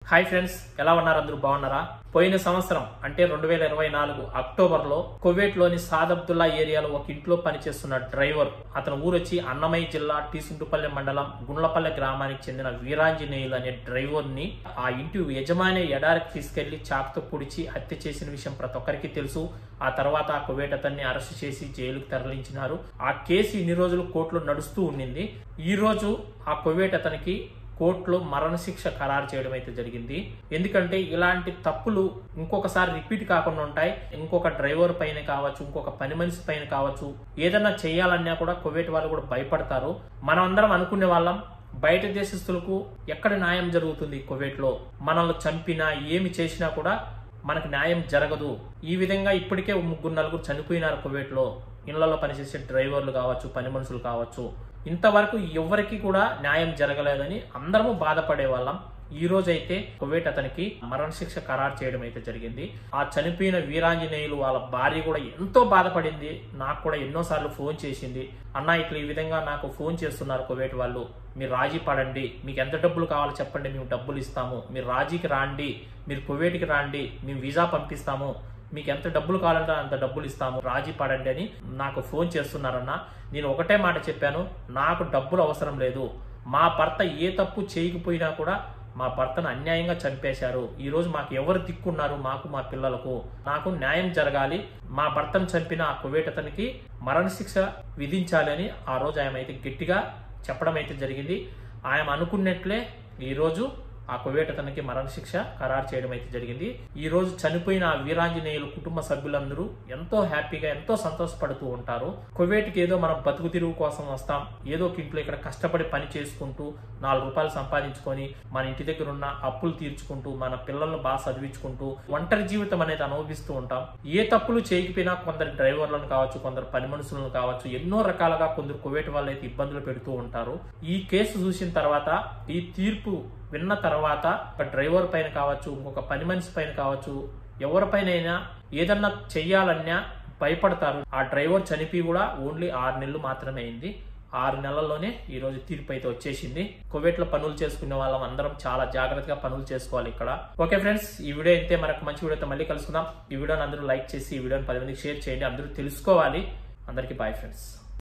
Hi friends, ఎలా ఉన్నారు? అందరూ బాగున్నారా? పోయిన సంవత్సరం అంటే 2024 అక్టోబర్లో కువైట్లోని సాదబ్దుల్లా ఏరియాలో ఒక ఇంట్లో పనిచేస్తున్న డ్రైవర్, అతను ఊరొచ్చి అన్నమయ్య జిల్లా టీసుంటుపల్లె మండలం గుండ్లపల్లె గ్రామానికి చెందిన వీరాంజనేయులు అనే డ్రైవర్ని ఆ ఇంటి యజమాని ఎడారికి తీసుకెళ్లి చాకుతో పొడిచి హత్య చేసిన విషయం ప్రతి ఒక్కరికి తెలుసు. ఆ తర్వాత ఆ కువైట్ అతన్ని అరెస్ట్ చేసి జైలుకు తరలించినారు. ఆ కేసు ఇన్ని రోజులు కోర్టులో నడుస్తూ ఉండింది. ఈ రోజు ఆ కువైట్ అతనికి కోర్టులో మరణశిక్ష ఖరారు చేయడం అయితే జరిగింది. ఎందుకంటే ఇలాంటి తప్పులు ఇంకొకసారి రిపీట్ కాకుండా ఉంటాయి. ఇంకొక డ్రైవర్ పైన కావచ్చు, ఇంకొక పని మనిషి పైన కావచ్చు, ఏదైనా చేయాలన్నా కూడా కువైట్ వాళ్ళు కూడా భయపడతారు. మనం అందరం అనుకునే వాళ్ళం బయట దేశస్తులకు ఎక్కడ న్యాయం జరుగుతుంది, కువైట్ లో మనల్ని చంపినా ఏమి చేసినా కూడా మనకు న్యాయం జరగదు. ఈ విధంగా ఇప్పటికే 3-4 చనిపోయినారు కువైట్ లో. ఇళ్లలో పనిచేసే డ్రైవర్లు కావచ్చు, పని మనుషులు కావచ్చు. ఇంతవరకు ఎవరికి కూడా న్యాయం జరగలేదని అందరము బాధపడే వాళ్ళం. ఈ రోజు అయితే కువైట్ అతనికి మరణశిక్ష ఖరారు చేయడం అయితే జరిగింది. ఆ చనిపోయిన వీరాంజనేయులు వాళ్ళ భార్య కూడా ఎంతో బాధపడింది. నాకు కూడా ఎన్నోసార్లు ఫోన్ చేసింది, అన్న ఇట్లా ఈ విధంగా నాకు ఫోన్ చేస్తున్నారు కువైట్ వాళ్ళు, మీరు రాజీ పడండి, మీకు ఎంత డబ్బులు కావాలో చెప్పండి, మేము డబ్బులు ఇస్తాము, మీరు రాజీకి రాండి, మీరు కువైట్కి రాండి, మేము వీసా పంపిస్తాము, మీకు ఎంత డబ్బులు కావాలంటే అంత డబ్బులు ఇస్తాము, రాజీ పడండి అని నాకు ఫోన్ చేస్తున్నారన్న. నేను ఒకటే మాట చెప్పాను, నాకు డబ్బులు అవసరం లేదు. మా భర్త ఏ తప్పు చేయకపోయినా కూడా మా భర్తను అన్యాయంగా చంపేశారు. ఈ రోజు మాకు ఎవరు దిక్కున్నారు? మాకు, మా పిల్లలకు. నాకు న్యాయం జరగాలి. మా భర్తను చంపిన ఆ కువైట్ అతనికి మరణశిక్ష విధించాలి అని ఆ రోజు ఆయన అయితే గట్టిగా చెప్పడం అయితే జరిగింది. ఆయన అనుకున్నట్లే ఈ రోజు ఆ కువైట్ అతనికి మరణశిక్ష ఖరారు చేయడం అయితే జరిగింది. ఈ రోజు చనిపోయిన ఆ వీరాంజనేయులు కుటుంబ సభ్యులందరూ ఎంతో హ్యాపీగా, ఎంతో సంతోషపడుతూ ఉంటారు. కువైట్కి ఏదో మనం బతుకు తిరుగు కోసం వస్తాం, ఏదో ఒక ఇంట్లో ఇక్కడ కష్టపడి పని చేసుకుంటూ 4 రూపాయలు సంపాదించుకొని మన ఇంటి దగ్గర ఉన్న అప్పులు తీర్చుకుంటూ మన పిల్లలను బాగా చదివించుకుంటూ ఒంటరి జీవితం అనేది అనుభవిస్తూ ఉంటాం. ఏ తప్పులు చేయకపోయినా కొందరు డ్రైవర్లను కావచ్చు, కొందరు పని మనుషులను కావచ్చు, ఎన్నో రకాలుగా కొందరు కువైట్ వాళ్ళు అయితే ఇబ్బందులు పెడుతూ ఉంటారు. ఈ కేసు చూసిన తర్వాత, ఈ తీర్పు విన్న తర్వాత ఒక డ్రైవర్ పైన కావచ్చు, ఇంకొక పని మనిషి పైన కావచ్చు, ఎవరిపైనైనా ఏదన్నా చెయ్యాలన్నా భయపడతారు. ఆ డ్రైవర్ చనిపోయి కూడా ఓన్లీ 6 నెలలు మాత్రమే అయింది. 6 నెలల్లోనే ఈ రోజు తీర్పు అయితే వచ్చేసింది. కువైట్ లో పనులు చేసుకునే వాళ్ళం అందరం చాలా జాగ్రత్తగా పనులు చేసుకోవాలి ఇక్కడ. ఓకే ఫ్రెండ్స్, ఈ వీడియో అయితే మరొక మంచి వీడియోతో మళ్ళీ కలుసుకుందాం. ఈ వీడియోని అందరూ లైక్ చేసి ఈ వీడియోని 10 మందికి షేర్ చేయండి. అందరూ తెలుసుకోవాలి. అందరికీ బాయ్ ఫ్రెండ్స్.